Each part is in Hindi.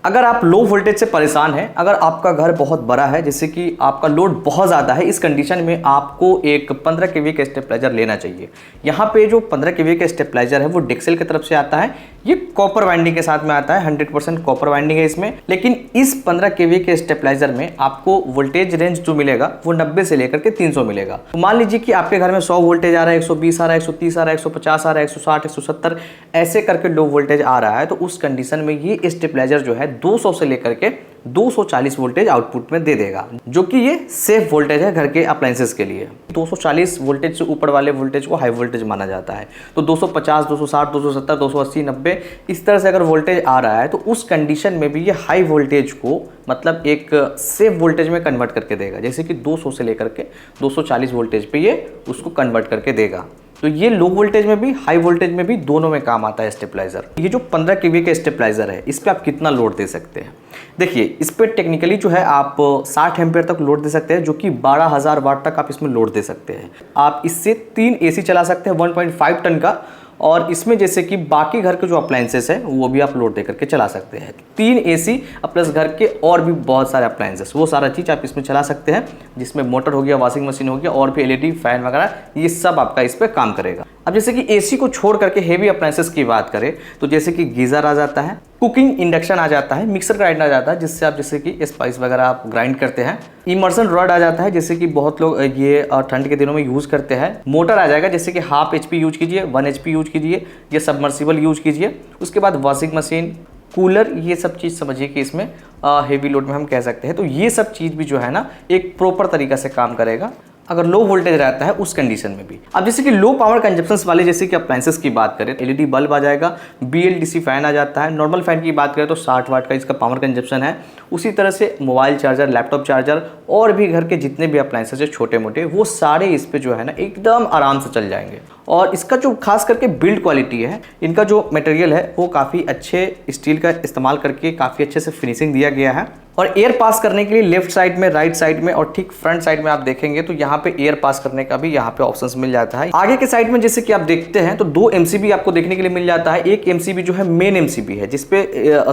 अगर आप लो वोल्टेज से परेशान हैं, अगर आपका घर बहुत बड़ा है, जैसे कि आपका लोड बहुत ज़्यादा है, इस कंडीशन में आपको एक 15 केवी का स्टेबलाइजर लेना चाहिए। यहाँ पे जो 15 केवी का स्टेबलाइजर है वो डेक्सेल की तरफ से आता है। ये कॉपर वाइंडिंग के साथ में आता है, 100% कॉपर वाइंडिंग है इसमें। लेकिन इस 15 केवी के स्टेबलाइजर में आपको वोल्टेज रेंज जो मिलेगा वो 90 से लेकर के 300 मिलेगा। तो मान लीजिए कि आपके घर में 100 वोल्टेज आ रहा है, 120 आ रहा है, 130 आ रहा है, 150 आ रहा है, 160, 170 ऐसे करके लो वोल्टेज आ रहा है, तो उस कंडीशन में ये स्टेबलाइजर जो है 200 से लेकर के 240 वोल्टेज आउटपुट में दे देगा, जो कि ये सेफ वोल्टेज है घर के अप्लायंसेस के लिए। 240 वोल्टेज से ऊपर वाले वोल्टेज को हाई वोल्टेज माना जाता है। तो 250, 260, 270, 280, 90 इस तरह से अगर वोल्टेज आ रहा है तो उस कंडीशन में भी ये हाई वोल्टेज को मतलब एक सेफ वोल्टेज में कन्वर्ट करके देगा, जैसे कि 200 से लेकर के 240 वोल्टेज पे ये उसको कन्वर्ट करके देगा। तो ये लो वोल्टेज में भी हाई वोल्टेज में भी दोनों में काम आता है स्टेबलाइजर। ये जो 15 केवी का स्टेबलाइजर है, इस पे आप कितना लोड दे सकते हैं? देखिए, इस पे टेक्निकली जो है आप 60 एम्पियर तक लोड दे सकते हैं, जो कि 12,000 वाट तक आप इसमें लोड दे सकते हैं। आप इससे 3 एसी चला सकते हैं 1.5 टन का, और इसमें जैसे कि बाकी घर के जो अप्लायंसेस है वो भी आप लोड दे करके चला सकते हैं। 3 एसी प्लस घर के और भी बहुत सारे अप्लायंसेस, वो सारा चीज़ आप इसमें चला सकते हैं, जिसमें मोटर हो गया, वॉशिंग मशीन हो गया, और भी एलईडी फैन वगैरह, ये सब आपका इस पर काम करेगा। अब जैसे कि एसी को छोड़ करके हेवी अप्लायंसेस की बात करें तो जैसे कि गीज़र आ जाता है, कुकिंग इंडक्शन आ जाता है, मिक्सर ग्राइंडर आ जाता है जिससे आप जैसे कि स्पाइस वगैरह आप ग्राइंड करते हैं, इमर्सन रॉड आ जाता है जैसे कि बहुत लोग ये ठंड के दिनों में यूज़ करते हैं, मोटर आ जाएगा जैसे कि हाफ HP यूज कीजिए, 1 HP यूज कीजिए, ये सबमर्सिबल यूज कीजिए। उसके बाद वॉशिंग मशीन, कूलर, ये सब चीज़ समझिए कि इसमें हेवी लोड में हम कह सकते हैं। तो ये सब चीज़ भी जो है ना एक प्रॉपर तरीका से काम करेगा अगर लो वोल्टेज रहता है उस कंडीशन में भी। अब जैसे कि लो पावर कंजप्शंस वाले जैसे कि अप्लायंसेस की बात करें, एलईडी बल्ब आ जाएगा, BLDC फैन आ जाता है। नॉर्मल फैन की बात करें तो 60 वाट का इसका पावर कंजप्शन है। उसी तरह से मोबाइल चार्जर, लैपटॉप चार्जर और भी घर के जितने भी अप्लायंसेस है छोटे मोटे, वो सारे इस पे जो है ना एकदम आराम से चल जाएंगे। और इसका जो खास करके बिल्ड क्वालिटी है, इनका जो मटेरियल है वो काफ़ी अच्छे स्टील का इस्तेमाल करके काफ़ी अच्छे से फिनिशिंग दिया गया है। और एयर पास करने के लिए लेफ्ट साइड में, राइट साइड में और ठीक फ्रंट साइड में आप देखेंगे तो यहाँ पे एयर पास करने का भी यहाँ पे ऑप्शंस मिल जाता है। आगे के साइड में जैसे कि आप देखते हैं तो 2 MCB आपको देखने के लिए मिल जाता है। एक MCB जो है मेन MCB है जिसपे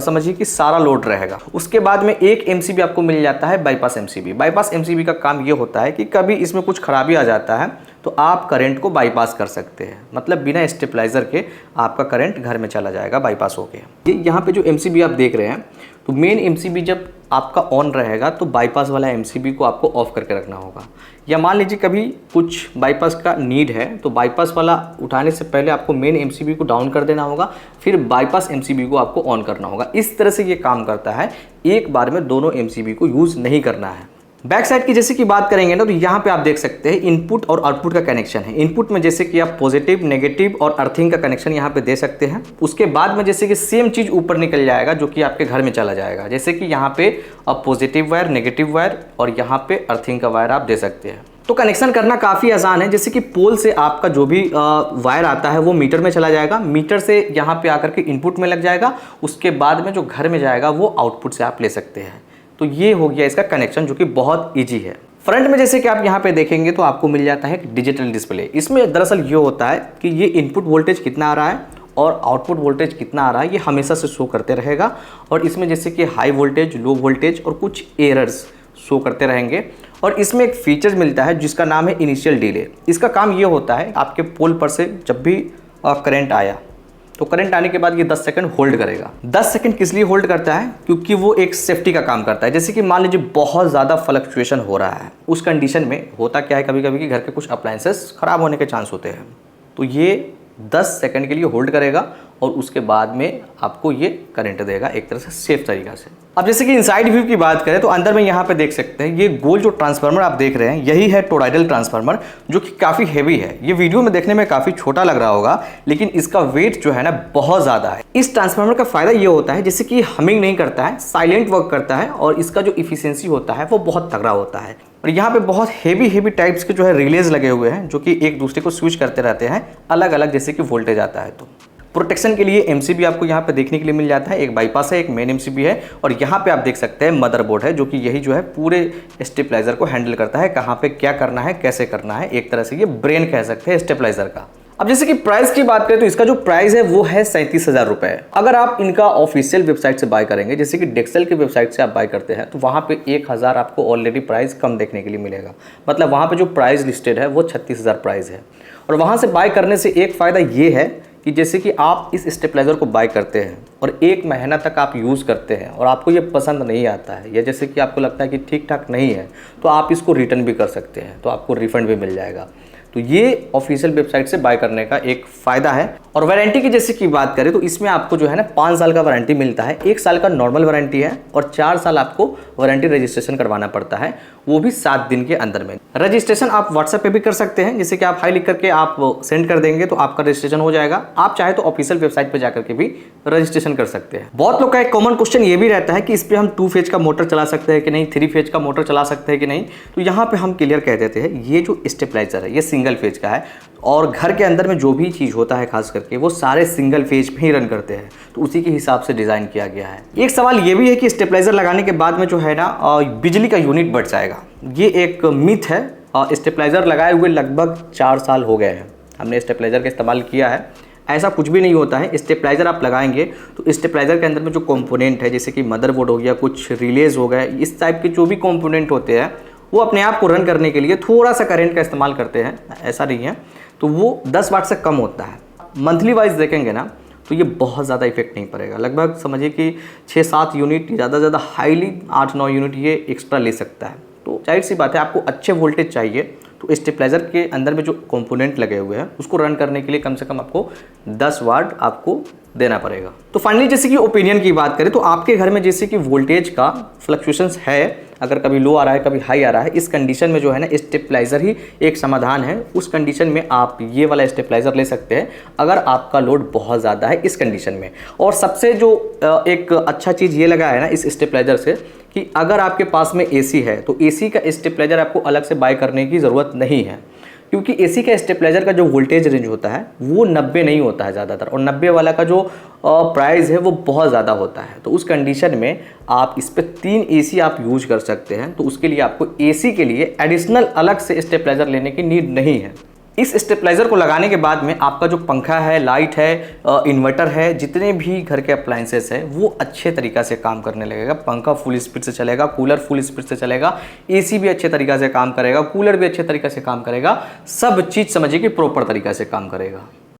समझिए कि सारा लोड रहेगा। उसके बाद में एक MCB आपको मिल जाता है बाईपास MCB। बाईपास MCB का काम ये होता है कि कभी इसमें कुछ खराबी आ जाता है तो आप करंट को बाईपास कर सकते हैं, मतलब बिना स्टेबलाइजर के आपका करंट घर में चला जाएगा बाईपास होके। ये यहाँ पे जो MCB आप देख रहे हैं तो मेन MCB जब आपका ऑन रहेगा तो बाईपास वाला MCB को आपको ऑफ करके रखना होगा। या मान लीजिए कभी कुछ बाईपास का नीड है तो बाईपास वाला उठाने से पहले आपको मेन MCB को डाउन कर देना होगा, फिर बाईपास MCB को आपको ऑन करना होगा। इस तरह से ये काम करता है, एक बार में दोनों MCB को यूज़ नहीं करना है। बैक साइड की जैसे कि बात करेंगे ना तो यहाँ पे आप देख सकते हैं इनपुट और आउटपुट का कनेक्शन है। इनपुट में जैसे कि आप पॉजिटिव, नेगेटिव और अर्थिंग का कनेक्शन यहाँ पे दे सकते हैं। उसके बाद में जैसे कि सेम चीज़ ऊपर निकल जाएगा जो कि आपके घर में चला जाएगा, जैसे कि यहाँ पे आप पॉजिटिव वायर, नेगेटिव वायर और यहाँ पे अर्थिंग का वायर आप दे सकते हैं। तो कनेक्शन करना काफ़ी आसान है। जैसे कि पोल से आपका जो भी वायर आता है वो मीटर में चला जाएगा, मीटर से यहाँ पे आकर के इनपुट में लग जाएगा, उसके बाद में जो घर में जाएगा वो आउटपुट से आप ले सकते हैं। तो ये हो गया इसका कनेक्शन जो कि बहुत इजी है। फ्रंट में जैसे कि आप यहाँ पे देखेंगे तो आपको मिल जाता है एक डिजिटल डिस्प्ले। इसमें दरअसल ये होता है कि ये इनपुट वोल्टेज कितना आ रहा है और आउटपुट वोल्टेज कितना आ रहा है ये हमेशा से शो करते रहेगा। और इसमें जैसे कि हाई वोल्टेज, लो वोल्टेज और कुछ एरर्स शो करते रहेंगे। और इसमें एक फीचर मिलता है जिसका नाम है इनिशियल डिले। इसका काम ये होता है आपके पोल पर से जब भी करंट आया तो करंट आने के बाद ये 10 सेकंड होल्ड करेगा। 10 सेकंड किस लिए होल्ड करता है? क्योंकि वो एक सेफ्टी का काम करता है। जैसे कि मान लीजिए बहुत ज़्यादा फ्लक्चुएशन हो रहा है, उस कंडीशन में होता क्या है कभी कभी कि घर के कुछ अप्लायंसेस ख़राब होने के चांस होते हैं, तो ये 10 सेकंड के लिए होल्ड करेगा और उसके बाद में आपको ये करंट देगा एक तरह से सेफ तरीका से। अब जैसे कि इनसाइड व्यू की बात करें तो अंदर में यहाँ पे देख सकते हैं ये गोल जो ट्रांसफार्मर आप देख रहे हैं यही है टोरॉइडल ट्रांसफार्मर, जो कि काफ़ी हेवी है। ये वीडियो में देखने में काफ़ी छोटा लग रहा होगा लेकिन इसका वेट जो है ना बहुत ज़्यादा है। इस ट्रांसफार्मर का फायदा ये होता है जैसे कि हमिंग नहीं करता है, साइलेंट वर्क करता है और इसका जो इफिशियंसी होता है वो बहुत तगड़ा होता है। और यहाँ पे बहुत हेवी टाइप्स के जो है रिलेज लगे हुए हैं जो कि एक दूसरे को स्विच करते रहते हैं अलग अलग जैसे कि वोल्टेज आता है। तो प्रोटेक्शन के लिए MCB आपको यहाँ पे देखने के लिए मिल जाता है। एक बाईपास है, एक मेन MCB है और यहाँ पे आप देख सकते हैं मदरबोर्ड है जो कि यही जो है पूरे स्टेबलाइजर को हैंडल करता है, कहाँ पे क्या करना है, कैसे करना है। एक तरह से ये ब्रेन कह सकते हैं स्टेबलाइजर का। अब जैसे कि प्राइस की बात करें तो इसका जो प्राइस है वो है 37,000 रुपए। अगर आप इनका ऑफिशियल वेबसाइट से बाय करेंगे, जैसे कि डेक्सेल की वेबसाइट से आप बाय करते हैं, तो वहाँ पे 1,000 आपको ऑलरेडी प्राइस कम देखने के लिए मिलेगा। मतलब वहाँ पे जो प्राइस लिस्टेड है वो 36,000 प्राइस है। और वहाँ से बाय करने से एक फ़ायदा ये है कि जैसे कि आप इस स्टेबलाइज़र को बाय करते हैं और 1 महीना तक आप यूज़ करते हैं और आपको ये पसंद नहीं आता है, या जैसे कि आपको लगता है कि ठीक ठाक नहीं है, तो आप इसको रिटर्न भी कर सकते हैं, तो आपको रिफ़ंड भी मिल जाएगा। तो ये ऑफिशियल वेबसाइट से बाय करने का एक फ़ायदा है। और वारंटी की जैसे कि बात करें तो इसमें आपको जो है ना 5 साल का वारंटी मिलता है, 1 साल का नॉर्मल वारंटी है और 4 साल आपको वारंटी रजिस्ट्रेशन करवाना पड़ता है, वो भी 7 दिन के अंदर में। रजिस्ट्रेशन आप व्हाट्सएप पे भी कर सकते हैं, जैसे कि आप हाई लिख करके आप सेंड कर देंगे तो आपका रजिस्ट्रेशन हो जाएगा। आप चाहे तो ऑफिशियल वेबसाइट पर जाकर के भी रजिस्ट्रेशन कर सकते हैं। बहुत लोग का एक कॉमन क्वेश्चन ये भी रहता है कि इस पर हम 2 फेज का मोटर चला सकते हैं कि नहीं, 3 फेज का मोटर चला सकते हैं कि नहीं। तो यहाँ पे हम क्लियर कह देते हैं, ये जो स्टेबलाइजर है ये सिंगल फेज का है और घर के अंदर में जो भी चीज़ होता है खास करके वो सारे सिंगल फेज पे ही रन करते हैं, तो उसी के हिसाब से डिज़ाइन किया गया है। एक सवाल ये भी है कि स्टेबलाइजर लगाने के बाद में जो है ना बिजली का यूनिट बढ़ जाएगा, ये एक मिथ है। स्टेबलाइजर लगाए हुए लगभग 4 साल हो गए हैं, हमने स्टेबलाइजर का इस्तेमाल किया है, ऐसा कुछ भी नहीं होता है। स्टेबलाइजर आप लगाएंगे तो स्टेबलाइजर के अंदर में जो कंपोनेंट है, जैसे कि मदरबोर्ड हो गया, कुछ रिलेज हो गए, इस टाइप के जो भी कंपोनेंट होते हैं वो अपने आप को रन करने के लिए थोड़ा सा करंट का इस्तेमाल करते हैं, ऐसा नहीं है, तो वो 10 वाट से कम होता है। मंथली वाइज देखेंगे ना तो ये बहुत ज़्यादा इफेक्ट नहीं पड़ेगा, लगभग समझिए कि 6-7 यूनिट, ज़्यादा से ज़्यादा हाईली 8-9 यूनिट ये एक्स्ट्रा ले सकता है। तो जाहिर सी बात है, आपको अच्छे वोल्टेज चाहिए तो स्टेबलाइजर के अंदर में जो कंपोनेंट लगे हुए हैं उसको रन करने के लिए कम से कम आपको 10 वाट आपको देना पड़ेगा। तो फाइनली जैसे कि ओपिनियन की बात करें तो आपके घर में जैसे कि वोल्टेज का फ्लक्चुएशंस है, अगर कभी लो आ रहा है कभी हाई आ रहा है, इस कंडीशन में जो है ना स्टेबलाइजर ही एक समाधान है। उस कंडीशन में आप ये वाला स्टेबलाइजर ले सकते हैं अगर आपका लोड बहुत ज़्यादा है इस कंडीशन में। और सबसे जो एक अच्छा चीज़ ये लगा है ना इस स्टेबलाइजर से कि अगर आपके पास में एसी है तो एसी का स्टेबलाइजर आपको अलग से बाय करने की ज़रूरत नहीं है, क्योंकि एसी का स्टेबलाइजर का जो वोल्टेज रेंज होता है वो 90 नहीं होता है ज़्यादातर, और 90 वाला का जो प्राइस है वो बहुत ज़्यादा होता है। तो उस कंडीशन में आप इस पर 3 एसी आप यूज कर सकते हैं, तो उसके लिए आपको एसी के लिए एडिशनल अलग से स्टेबलाइजर लेने की नीड नहीं है। इस स्टेबलाइजर को लगाने के बाद में आपका जो पंखा है, लाइट है, इन्वर्टर है, जितने भी घर के अप्लायंसेस है वो अच्छे तरीक़ा से काम करने लगेगा। पंखा फुल स्पीड से चलेगा, कूलर फुल स्पीड से चलेगा, एसी भी अच्छे तरीक़ा से काम करेगा, कूलर भी अच्छे तरीक़े से काम करेगा, सब चीज़ समझिए कि प्रॉपर तरीक़ा से काम करेगा।